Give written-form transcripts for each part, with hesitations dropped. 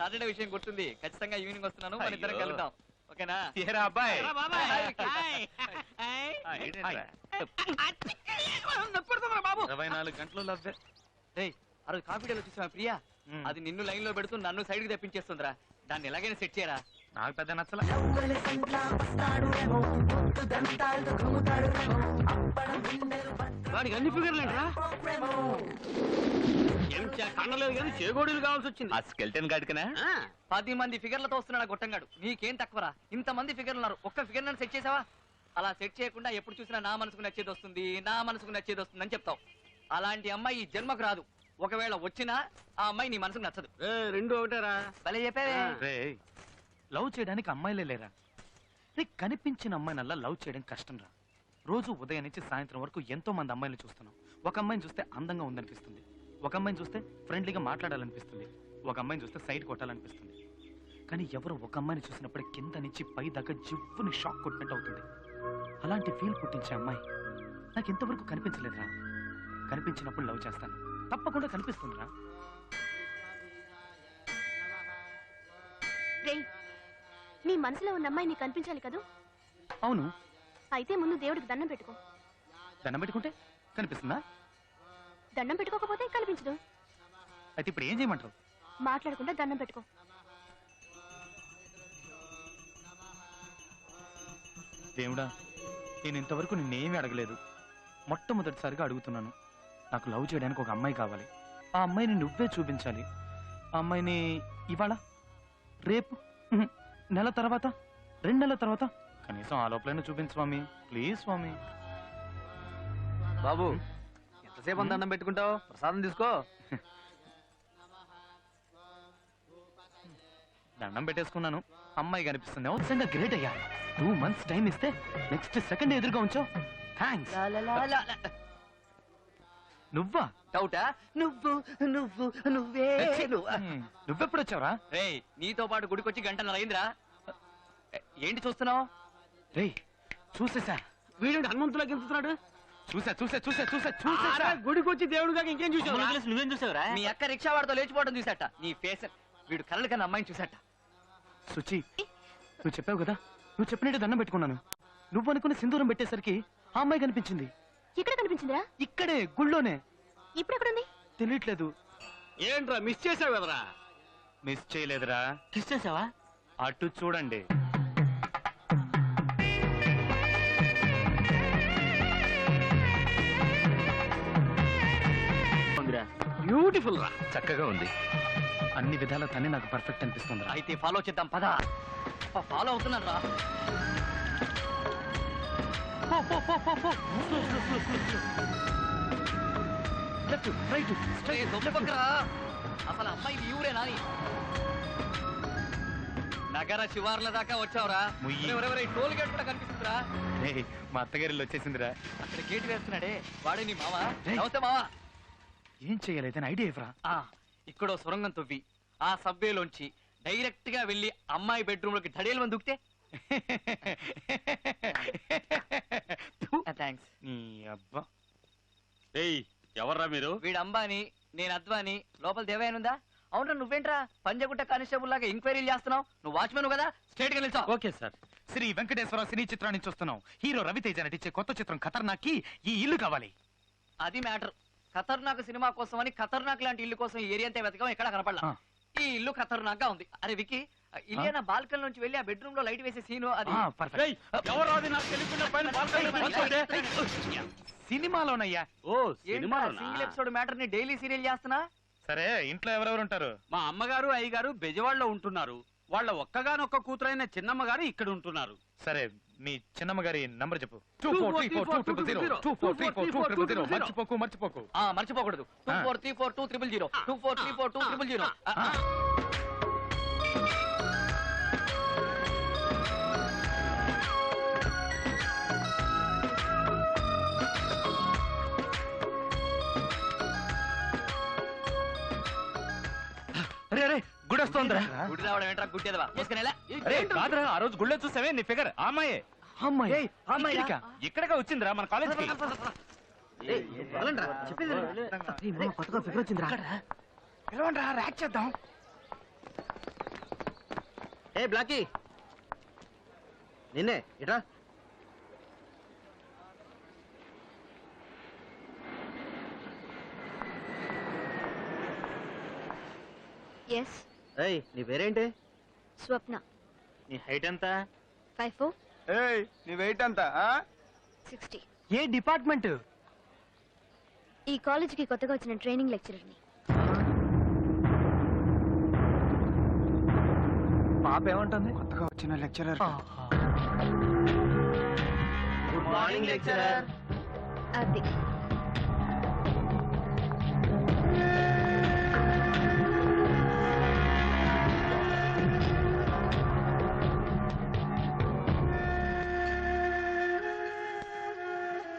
Saturday విషయం గుర్తుంది. ఖచ్చితంగా ఈవినింగ్ వస్తున్నాను, మన ఇద్దరం కలుద్దాం. ఓకేనా? అబ్బాయి 24 గంటలు లవ్వే. ఆ రోజు కాఫీ డేలో చూసావా ప్రియా? అది నిన్ను లైన్ లో పెడుతూ నన్ను సైడ్ కి తెప్పించేస్తుందిరా. దాన్ని ఎలాగైనా సెట్ చేయరా. నాకు పెద్ద నచ్చల. వాడికి అన్ని ఫిగర్లేంట్రా, కన్నలేదు కానీ చేగోడీలు కావాల్సి వచ్చింది. ఆ స్కెల్టన్ గాడికనా 10 మంది ఫిగర్లతో వస్తున్నాడు ఆ గొట్టంగాడు. నీకేం తక్కువరా? ఇంత మంది ఫిగర్లు ఉన్నారు, ఒక్క ఫిగర్ నన్ను సెట్ చేసావా? అలా సెట్ చేయకుండా ఎప్పుడు చూసినా నా మనసుకు నచ్చేది వస్తుంది, నా మనసుకు నచ్చేది వస్తుంది అని చెప్తావు. అలాంటి అమ్మాయి ఈ జన్మకు రాదు. ఒకవేళ వచ్చినా ఆ అమ్మాయి నీ మనసుకు నచ్చదు. రెండు ఒకటేరా. భలే చెప్పావే. లవ్ చేయడానికి అమ్మాయిలే లేరా? కనిపించిన అమ్మాయినల్లా లవ్ చేయడం కష్టం రా. రోజు ఉదయం నుంచి సాయంత్రం వరకు ఎంతో మంది అమ్మాయిలు చూస్తున్నాం. ఒక అమ్మాయిని చూస్తే అందంగా ఉందనిపిస్తుంది, ఒక అమ్మాయిని చూస్తే ఫ్రెండ్లీగా మాట్లాడాలనిపిస్తుంది, ఒక అమ్మాయిని చూస్తే సైడ్ కొట్టాలనిపిస్తుంది. కానీ ఎవరో ఒక అమ్మాయిని చూసినప్పుడు కింద నుంచి పై దాకా జివ్వుని షాక్ కొట్టినట్టు అవుతుంది. అలాంటి ఫీల్ పుట్టించే అమ్మాయి నాకు ఇంతవరకు కనిపించలేదురా. కనిపించినప్పుడు లవ్ చేస్తాను, తప్పకుండా కనిపిస్తుందిరా. నీ మనసులో ఉన్న అమ్మాయి నీకు కనిపించాలి కదా? అవును. అయితే ముందు దేవుడికి దండం పెట్టుకో. దండం పెట్టుకుంటే కనిపిస్తుందా? దండం పెట్టుకోకపోతే కనిపించదు. అయితే ఇప్పుడు ఏం చేయమంటారు? మాట్లాడకుండా దండం పెట్టుకో. దేవుడా, నేను ఇంతవరకు నిన్నేమీ అడగలేదు. మొట్టమొదటిసారిగా అడుగుతున్నాను. నాకు లవ్ చేయడానికి ఒక అమ్మాయి కావాలి. ఆ అమ్మాయిని నువ్వే చూపించాలి. ఆ అమ్మాయిని ఇవాళ, రేపు, నెల తర్వాత, 2 నెలల తర్వాత, కనీసం ఆ లోపలైనా చూపించు స్వామి, ప్లీజ్ స్వామి. బాబు ఎంతసేపు దండం పెట్టుకుంటావు? ప్రసాదం తీసుకో. దండం పెట్టేసుకున్నాను, అమ్మాయి కనిపిస్తుంది. అవసరంగా గ్రేట్ అయ్యా. 2 months టైం ఇస్తే నెక్స్ట్ సెకండ్ ఎదురుగా ఉంచావు. థ్యాంక్స్. నువ్వా? డౌటా? నువ్వు నువ్వు నువ్వే నువ్వెప్పుడు వచ్చావురా? నీతో పాటు గుడికొచ్చి గంటన్నర అయిందిరా. ఏంటి చూస్తున్నావు? రే చూసేసా. వీడు హనుమంతులా గెలుస్తున్నాడు. చూసా చూసా చూసా చూసా చూసా. గుడికి వచ్చి దేవుడు కాక ఇంకేం చూసావు? నువ్వేం చూసావురా? మీ అక్క రిక్షా వాడితో లేచిపోవడం చూసాట. నీ ఫేస్ వీడు కళ్ళ కన్నా అమ్మాయిని చూసాట. సుచి, నువ్వు చెప్పావు కదా, నువ్వు చెప్పినట్టు దండం పెట్టుకున్నాను. నువ్వు అనుకుని సింధూరం పెట్టేసరికి ఆ అమ్మాయి కనిపించింది. ఎక్కడ కనిపించిందిరా? ఇక్కడే గుళ్ళోనే. ఇప్పుడు ఎక్కడుంది? తెలియట్లేదు. ఏంట్రా మిస్ చేసావు కదరా? మిస్ చేయలేదురా. కిస్ చేసావా? అటు చూడండి. బ్యూటిఫుల్ రా. చక్కగా ఉంది. అన్ని విధాల తనే నాకు పర్ఫెక్ట్ అనిపిస్తుంది. అయితే ఫాలో చేద్దాం పద. ఫాలో అవుతున్నాను రా. లెఫ్ట్ రైట్ అసలు అమ్మాయి ఊరే నాని. నగర శివార్ల దాకా వచ్చావురా. టోల్ గేట్ కూడా కనిపిస్తుందిరా. మా అత్తగారిలో వచ్చేసిందిరా. అక్కడ గేట్ వేస్తున్నాడే వాడే నీ మావా? నమస్తే మావా. ఏం చెయ్యాలి ఐడియా ఇవ్వరా? ఇక్కడో సొరంగం తవ్వి ఆ సబ్వేలోంచి డైరెక్ట్ గా వెళ్లి అమ్మాయి బెడ్రూమ్ లోకి ధడేలు మంది దుక్కితే. థ్యాంక్స్. అబ్బా, ఎవర్రా మీరు? వీడు అంబాని, నేను అద్వాని. లోపల దేవయానుందా? అవునరా, నువ్వేంట్రా పంజగుట్ట కానిస్టేబుల్ లాగా ఎంక్వైరీలు చేస్తున్నావు? నువ్వు వాచ్మెన్ కదా, స్ట్రేట్ గా నిల్చో. Okay sir. Shri Venkateswara cine చిత్రం నుంచి వస్తున్నాం. హీరో రవితేజ నటించే కొత్త చిత్రం ఖతర్నాక్ కి ఈ ఇల్లు కావాలి. అది మ్యాటర్. ఖతర్నాక్ సినిమా కోసం అని ఖతర్నాక్ లాంటి ఇల్లు కోసం ఈ ఏరియా అంతా వెతకం, ఎక్కడ కనపడలా. ఈ ఇల్లు ఖతర్నాక్ గా ఉంది. అరే వికి, ఇల్లేనా బాల్కన్ నుంచి వెళ్ళి ఆ బెడ్రూమ్ లో లైట్ వేసే సీను అది. సినిమాలోనయ్యా. ఓ సినిమాలో సింగిల్ ఎపిసోడ్ మ్యాటర్ ని డైలీ సీరియల్ చేస్తున్నా. సరే, ఇంట్లో ఎవరెవరు ఉంటారు? మా అమ్మగారు అయ్యగారు బెజవాడలో ఉంటున్నారు. వాళ్ళ ఒక్కగానొక్క కూతురైన చిన్నమ్మ గారు ఇక్కడ ఉంటున్నారు. సరే, మీ చిన్నమ్మ గారి నంబర్ చెప్పు. 24342000 మర్చిపోకు. మర్చిపోకూడదు. 24342000 24342000. గుడి వస్తుందిరా. గుడి రావడం ఏంట్రా గుడ్డేదవా? కాదురా, ఆ రోజు గుళ్ళో చూసావే నీ ఫిగర్. అమ్మాయి ఇక్కడగా వచ్చిందిరా మన కాలేజ్. కొత్తగా ఫిగర్ వచ్చిందిరా. ర్యాక్ చేద్దాం. ఏ బ్లాకీ నిన్నే ఇట్రా. ఎస్, ఏయ్ నీ పేరేంటి? స్వప్న. నీ హైట్ ఎంత? 5'4", ఏయ్ నీ వెయిట్ ఎంత? 60. ఏ డిపార్ట్మెంట్? ఈ కాలేజీకి కొత్తగా వచ్చిన ట్రైనింగ్ లెక్చరర్ని. పాప ఏమంటుంది? కొత్తగా వచ్చిన లెక్చరర్. Good morning lecturer. అది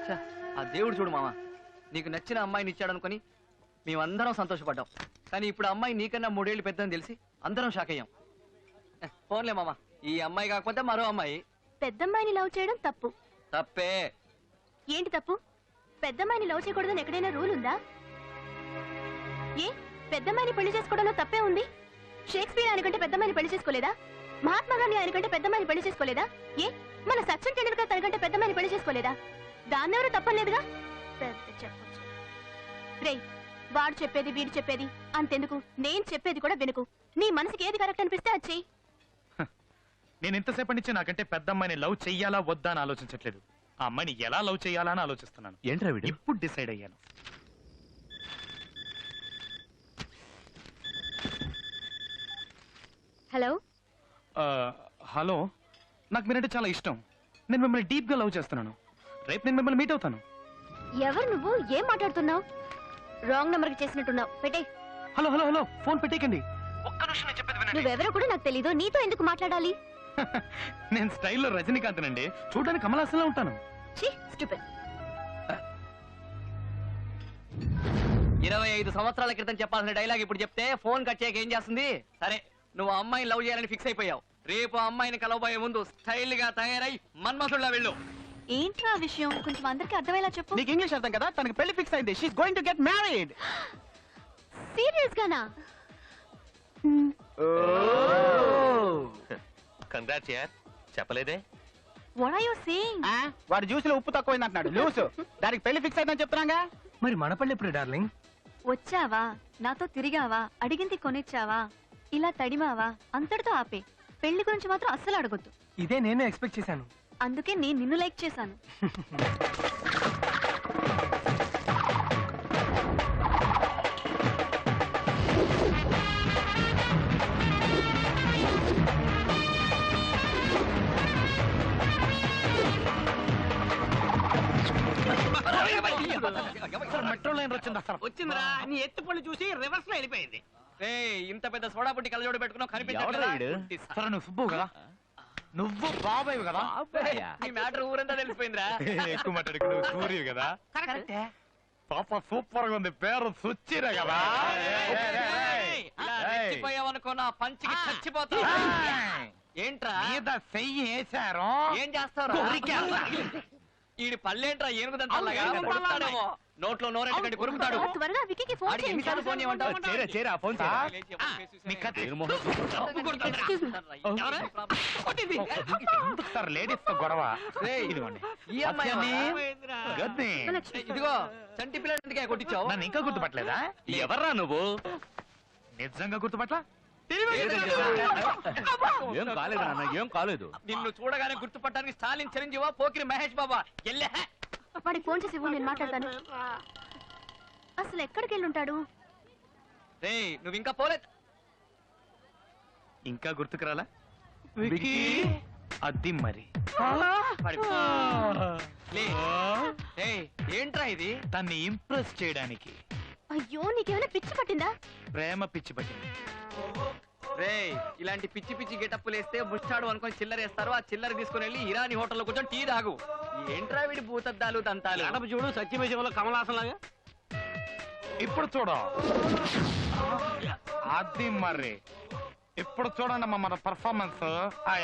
ఛ, ఆ దేవుడు చూడు మామ, నీకు నచ్చిన అమ్మాయిని ఇచ్చాడు అనుకుని మేమందరం సంతోషపడ్డాం. కానీ ఇప్పుడు ఆ అమ్మాయి నీకన్నా 3 ఏళ్ళు పెద్దని తెలిసి అందరం షాక్ అయ్యాం. ఫోన్లే మామ, ఈ అమ్మాయి కాకపోతే మరో అమ్మాయి. పెద్దమ్మాయిని లవ్ చేయడం తప్పు. తప్పే. ఏంటి తప్పు? పెద్దమ్మాయిని లవ్ చేయకూడదని ఎక్కడైనా రూల్ ఉందా? ఏ పెద్దమ్మాయిని పెళ్లి చేసుకోవడంలో తప్పే ఉంది? షేక్స్పియర్ ఆయనకంటే పెద్దమ్మాయిని పెళ్లి చేసుకోలేదా? మహాత్మా గాంధీ ఆయనకంటే పెద్దమ్మాయిని పెళ్లి చేసుకోలేదా? ఏ మన సచిన్ టెండూల్కర్ తనకంటే పెద్దమ్మాయిని పెళ్లి చేసుకోలేదా? దాన్నెవరూ తప్పలేదుగా. పెద్ద చెప్పొచ్చు. రేయ్, వాడు చెప్పేది వీడు చెప్పేది అంతెందుకు, నేను చెప్పేది కూడా వినుకు. నీ మనసుకి ఏది కరెక్ట్ అనిపిస్తే అది చెయ్యి. నేను ఇంతసేపటి నుంచి నాకంటే పెద్ద అమ్మాయిని లవ్ చెయ్యాలా వద్దా అని ఆలోచించట్లేదు. ఆ అమ్మాయిని ఎలా లవ్ చెయ్యాలా అని ఆలోచిస్తున్నాను. ఏంట్రా వీడు? ఇప్పుడు డిసైడ్ అయ్యాను. హలో, హలో, నాకు మీరంటే చాలా ఇష్టం. నేను మిమ్మల్ని డీప్ గా లవ్ చేస్తున్నాను. రేపు నేను మిమ్మల్ని మీట్ అవుతాను. ఎవరు నువ్వు? ఏం మాట్లాడుతున్నావు? రాంగ్ నంబర్ కి చేసినట్టున్నావు. పెట్టే. హలో హలో హలో, ఫోన్ పెట్టేకండి. ఒక్క నిమిషం నేను చెప్పేది వినండి. నువ్వెవరో కూడా నాకు తెలీదు. నీతో ఎందుకు మాట్లాడాలి? నేను స్టైల్లో రజనీకాంత్ నండి. చూడడానికి కమలాసంలో ఉంటాను. ఛీ, స్టూపిడ్. 25 సంవత్సరాల క్రితం చెప్పాల్సిన డైలాగ్ ఇప్పుడు చెప్తే ఫోన్ కట్ చేయక ఏం చేస్తుంది? సరే, నువ్వు ఆ అమ్మాయిని లవ్ చేయాలని ఫిక్స్ అయిపోయావు. రేపు ఆ అమ్మాయిని కలవబోయే ముందు స్టైల్ గా తయారై మన్మథుల్లా వెళ్ళు. ఏంట్రా విషయం? కొంచెం అందరికి అర్థమయ్యేలా చెప్పు. నీకు ఇంగ్లీష్ అర్థం కదా? తనకి పెళ్లి ఫిక్స్ అయింది. She is going to get married. Serious గానా? కంగ్రాట్స్ యార్. చెప్పలేదే? What are you saying? వాడు జ్యూస్ లో ఉప్పు తక్కువైంది అంటున్నాడు. లూస్. దానికి పెళ్లి ఫిక్స్ అయిందని చెప్తున్నాగా. మరి మన పెళ్లి ఎప్పుడు డార్లింగ్? వచ్చావా, నాతో తిరిగావా, అడిగింది కొనిచ్చావా, ఇలా తడిమావా, అంతటితో ఆపే. పెళ్లి గురించి మాత్రం అస్సలు అడగొద్దు. ఇదే నేను ఎక్స్పెక్ట్ చేశాను. అందుకే నేను నిన్ను లైక్ చేశాను. మెట్రో లైన్ వచ్చింది. వచ్చిందిరా, నీ ఎత్తు పళ్ళు చూసి రివర్స్ లో వెళ్ళిపోయింది. ఇంత పెద్ద సోడా బుట్టి కళ్ళజోడు పెట్టుకున్నావు, కనిపించట్లేదా? సరే, నువ్వు సుబ్బు కదా? నువ్వు బాబాయ్ కదా? ఈ మ్యాటర్ ఊరంతా తెలిసిపోయిందిరా. ఎక్కువ మాట్లాడుకు. నువ్వు సూర్యుడు కదా? పాప సూపర్ గా ఉంది. పేరు సుచ్చిరే కదా? రెచ్చిపోయావనుకో నా పంచికి చచ్చిపోతా. ఏంట్రా మీద చెయ్యి వేశారు. ఏం చేస్తావు? ఈడి పళ్ళేంట్రా ఏనుగుదంతలాగా కొడతాడేమో. నోట్లో నోరెట్టకండి కొరుకుతాడు. త్వరగా విక్కీకి ఫోన్ వాడికి ఎన్నిసార్లు ఫోన్ చేయమంటావు? చేరా ఫోన్ లేడీస్ తో గొడవ. ఇదిగోండి ఈ అమ్మాయి గద్ది. ఇదిగో చంటి పిల్లడికే కొట్టించావు. నన్ను ఇంకా గుర్తుపట్టలేదా? ఎవర్రా నువ్వు? నిజంగా గుర్తుపట్ల? ఏం కాలేదు నాన్న, ఏం కాలేదు. నిన్ను చూడగానే గుర్తుపట్టడానికి స్టాలిన్ చిరంజీవా పోకిరి మహేష్ బాబా ఎల్లే. వాడికి ఫోన్ చేసి ఇవ్వు, నేను మాట్లాడతాను. అసలు ఎక్కడికి వెళ్ళుంటాడు? రేయ్, నువ్వు ఇంకా పోలేదు. ఇంకా గుర్తుకురాలా? అది మరి లే. రేయ్, ఏంట్రా ఇది? తన్ని ఇంప్రెస్ చేయడానికి అయ్యో, నీకేమైనా పిచ్చి పట్టిందా? ప్రేమ పిచ్చి పట్టింది. రేయ్, ఇలాంటి పిచ్చి పిచ్చి గెటప్పులు వేస్తే ముష్టాడు అనుకొని చిల్లరేస్తారు. ఆ చిల్లర తీసుకుని వెళ్ళి ఇరానీ హోటల్లో కూర్చొని టీ తాగు. ఏంట్రా వీడి భూతద్దాలు దంతాలు? గడప చూడు, సత్యమేశంలో కమలాసన్ లాగా. ఇప్పుడు చూడు. అది మరి ఇప్పుడు చూడండి అమ్మా మన performance.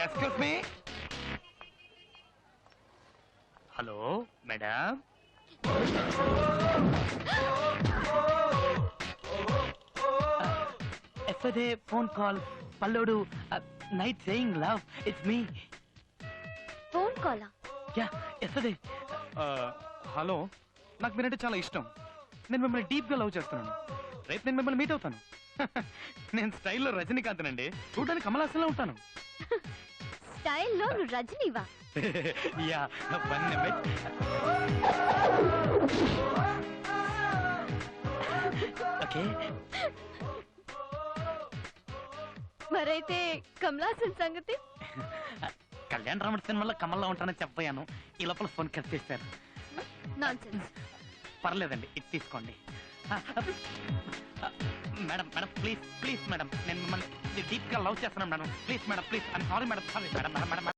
Excuse me. Hello madam. ఎఫ్ఏ ఫోన్ కాల్ పల్లోడు night saying love it's me. Phone కాలా? Yeah yesterday. హలో, నాకు మీరంటే చాలా ఇష్టం. నేను మిమ్మల్ని డీప్ గా లవ్ చేస్తున్నాను. రేపు నేను మిమ్మల్ని మీట్ అవుతాను. నేను స్టైల్లో రజనీకాంత్ అండి, చూడడానికి కమలాసంలో ఉంటాను. స్టైల్లో నువ్వు రజనీవా? Yeah, one minute. ఓకే. మరైతే కమలాసన్ సంగతి? కళ్యాణ్ రాముడి సినిమాలో కమల్లో ఉంటానని చెప్పాను. ఈ లోపల ఫోన్ కట్ చేశారు. నాన్సెన్స్. పర్లేదండి, ఇది తీసుకోండి. Madam madam please please madam, నేను మిమ్మల్ని డీప్ గా లవ్ చేస్తున్నాను madam. Please madam, please. I'm sorry madam, sorry madam. Madam madam